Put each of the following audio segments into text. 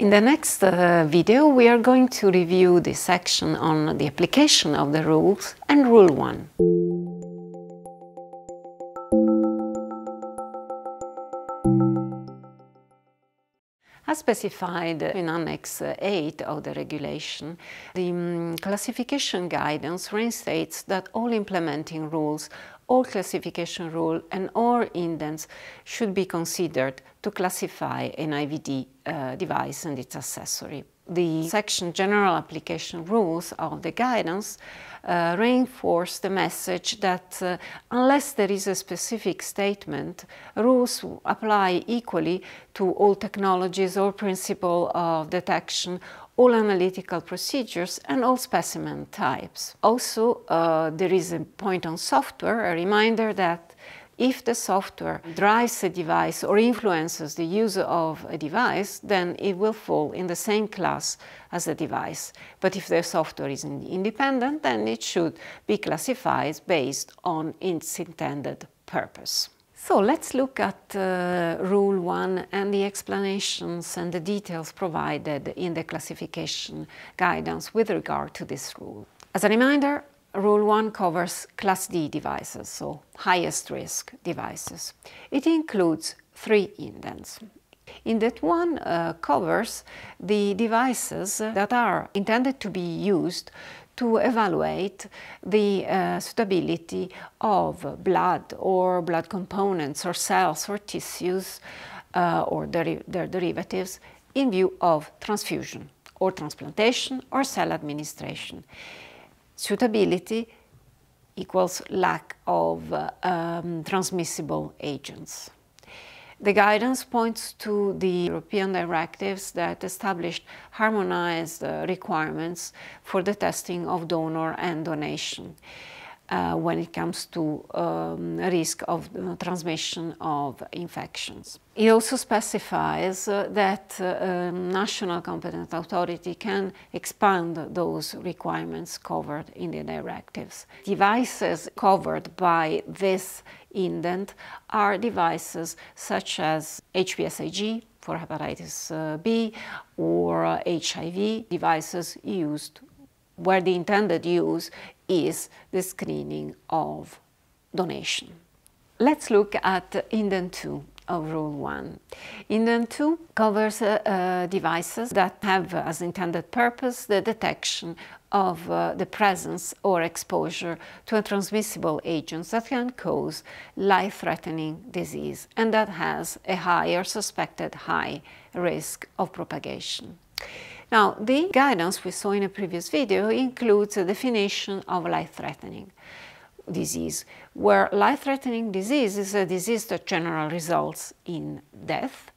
In the next video, we are going to review the section on the application of the rules and Rule 1. As specified in Annex VIII of the regulation, the classification guidance restates that all implementing rules, all classification rules and all indents should be considered to classify an IVD device and its accessory. The section General Application Rules of the guidance reinforce the message that unless there is a specific statement, rules apply equally to all technologies or principle of detection, all analytical procedures and all specimen types. Also, there is a point on software, a reminder that if the software drives a device or influences the use of a device, then it will fall in the same class as the device. But if the software is independent, then it should be classified based on its intended purpose. So let's look at Rule 1 and the explanations and the details provided in the classification guidance with regard to this rule. As a reminder, Rule 1 covers Class D devices, so highest risk devices. It includes 3 indents. Indent 1 covers the devices that are intended to be used to evaluate the suitability of blood or blood components or cells or tissues or their derivatives in view of transfusion or transplantation or cell administration. Suitability equals lack of transmissible agents. The guidance points to the European directives that established harmonized requirements for the testing of donor and donation when it comes to risk of transmission of infections. It also specifies that national competent authority can expand those requirements covered in the directives. Devices covered by this indent are devices such as HPSAG for hepatitis B or HIV devices used where the intended use is the screening of donation. Let's look at Indent 2 of Rule 1. Indent 2 covers devices that have as intended purpose the detection of the presence or exposure to a transmissible agent that can cause life-threatening disease and that has a high or suspected high risk of propagation. Now, the guidance we saw in a previous video includes a definition of life-threatening disease, where life-threatening disease is a disease that generally results in death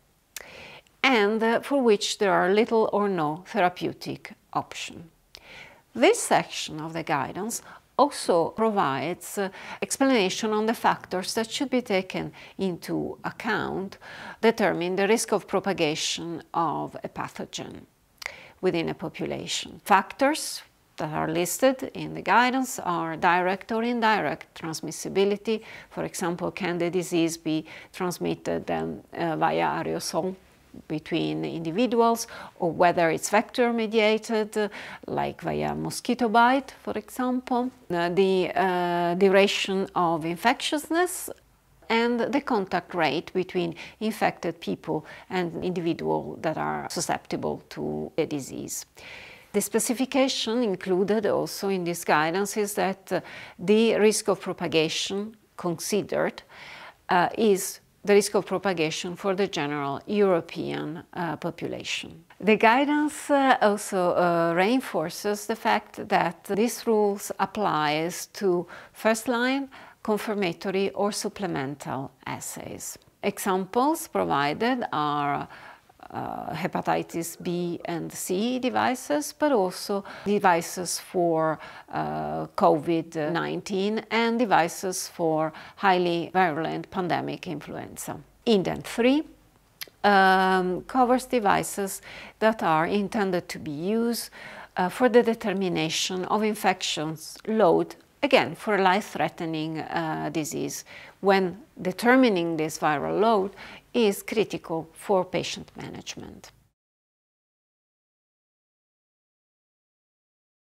and for which there are little or no therapeutic option. This section of the guidance also provides explanation on the factors that should be taken into account to determine the risk of propagation of a pathogen within a population. Factors that are listed in the guidance are direct or indirect transmissibility. For example, can the disease be transmitted via aerosol between individuals, or whether it's vector mediated, like via mosquito bite, for example. The duration of infectiousness and the contact rate between infected people and individuals that are susceptible to a disease. The specification included also in this guidance is that the risk of propagation considered is the risk of propagation for the general European population. The guidance also reinforces the fact that these rules applies to first-line, confirmatory or supplemental assays. Examples provided are hepatitis B and C devices, but also devices for COVID-19 and devices for highly virulent pandemic influenza. Indent 3 covers devices that are intended to be used for the determination of infections load, again for a life-threatening disease, when determining this viral load is critical for patient management.